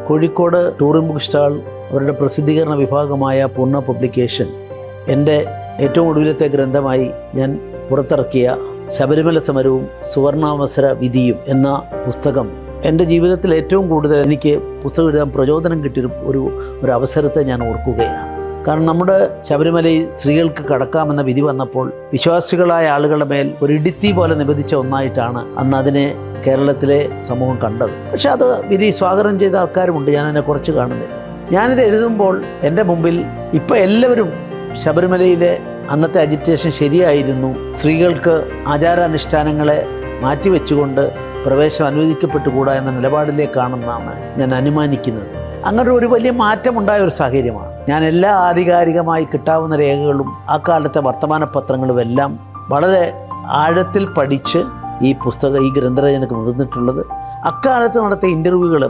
Kozhikode touring book stall അവരുടെ പ്രസിദ്ധീകരണ വിഭാഗമായ പൂർണ്ണ പബ്ലിക്കേഷൻ എൻ്റെ ഏറ്റവും ഒടുവിലത്തെ ഗ്രന്ഥമായി ഞാൻ പുറത്തിറക്കിയ ശബരിമല സമരവും സുവർണാവസര വിധിയും എന്ന പുസ്തകം എൻ്റെ ജീവിതത്തിൽ ഏറ്റവും കൂടുതൽ എനിക്ക് പുസ്തകം എഴുതാൻ പ്രചോദനം കിട്ടിയ ഒരു അവസരത്തെ ഞാൻ ഓർക്കുകയാണ്. കാരണം നമ്മുടെ ശബരിമലയിൽ സ്ത്രീകൾക്ക് കടക്കാമെന്ന വിധി വന്നപ്പോൾ വിശ്വാസികളായ ആളുകളുടെ മേൽ ഒരു ഇടിത്തി പോലെ നിബന്ധിച്ച ഒന്നായിട്ടാണ് അന്ന് അതിനെ കേരളത്തിലെ സമൂഹം കണ്ടത്. പക്ഷെ അത് വിധി സ്വാഗതം ചെയ്ത ആൾക്കാരുമുണ്ട്, ഞാൻ അതിനെ കുറച്ച് കാണുന്നില്ല. ഞാനിത് എഴുതുമ്പോൾ എൻ്റെ മുമ്പിൽ ഇപ്പം എല്ലാവരും ശബരിമലയിലെ അന്നത്തെ അജിറ്റേഷൻ ശരിയായിരുന്നു, സ്ത്രീകൾക്ക് ആചാരാനുഷ്ഠാനങ്ങളെ മാറ്റിവെച്ചുകൊണ്ട് പ്രവേശനം അനുവദിക്കപ്പെട്ടുകൂടാ എന്ന നിലപാടിലേക്കാണെന്നാണ് ഞാൻ അനുമാനിക്കുന്നത്. അങ്ങനെ ഒരു വലിയ മാറ്റമുണ്ടായ ഒരു സാഹചര്യമാണ്. ഞാൻ എല്ലാ ആധികാരികമായി കിട്ടാവുന്ന രേഖകളും ആ കാലത്തെ വർത്തമാന പത്രങ്ങളും എല്ലാം വളരെ ആഴത്തിൽ പഠിച്ച് ഈ ഗ്രന്ഥരചനയ്ക്ക് മുതിർന്നിട്ടുള്ളത്. അക്കാലത്ത് നടത്തിയ ഇൻ്റർവ്യൂകൾ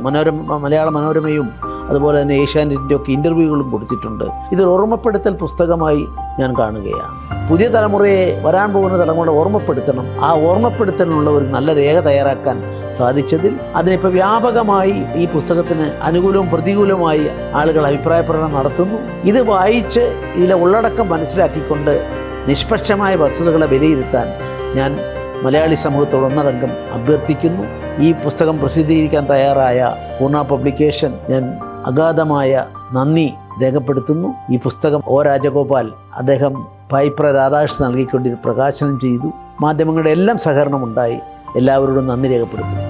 മലയാള മനോരമയും അതുപോലെ തന്നെ ഏഷ്യാനെറ്റിൻ്റെ ഒക്കെ ഇൻ്റർവ്യൂകളും കൊടുത്തിട്ടുണ്ട്. ഇതൊരു ഓർമ്മപ്പെടുത്തൽ പുസ്തകമായി ഞാൻ കാണുകയാണ്. പുതിയ തലമുറയെ, വരാൻ പോകുന്ന തലമുറയെ ഓർമ്മപ്പെടുത്തണം. ആ ഓർമ്മപ്പെടുത്തലിനുള്ള ഒരു നല്ല രേഖ തയ്യാറാക്കാൻ സാധിച്ചതിൽ അതിനിപ്പോൾ വ്യാപകമായി ഈ പുസ്തകത്തിന് അനുകൂലവും പ്രതികൂലവുമായി ആളുകൾ അഭിപ്രായ പ്രകടനം നടത്തുന്നു. ഇത് വായിച്ച് ഇതിലെ ഉള്ളടക്കം മനസ്സിലാക്കിക്കൊണ്ട് നിഷ്പക്ഷമായ വസ്തുതകളെ വിലയിരുത്താൻ ഞാൻ മലയാളി സമൂഹത്തോട് ഒന്നടങ്കം അഭ്യർത്ഥിക്കുന്നു. ഈ പുസ്തകം പ്രസിദ്ധീകരിക്കാൻ തയ്യാറായ പൂർണ്ണ പബ്ലിക്കേഷൻ ഞാൻ അഗാധമായ നന്ദി രേഖപ്പെടുത്തുന്നു. ഈ പുസ്തകം ഒ രാജഗോപാൽ അദ്ദേഹം പൈപ്ര രാധാകൃഷ്ണൻ നൽകിക്കൊണ്ട് ഇത് പ്രകാശനം ചെയ്തു. മാധ്യമങ്ങളുടെ എല്ലാം സഹകരണമുണ്ടായി. എല്ലാവരോടും നന്ദി രേഖപ്പെടുത്തുന്നു.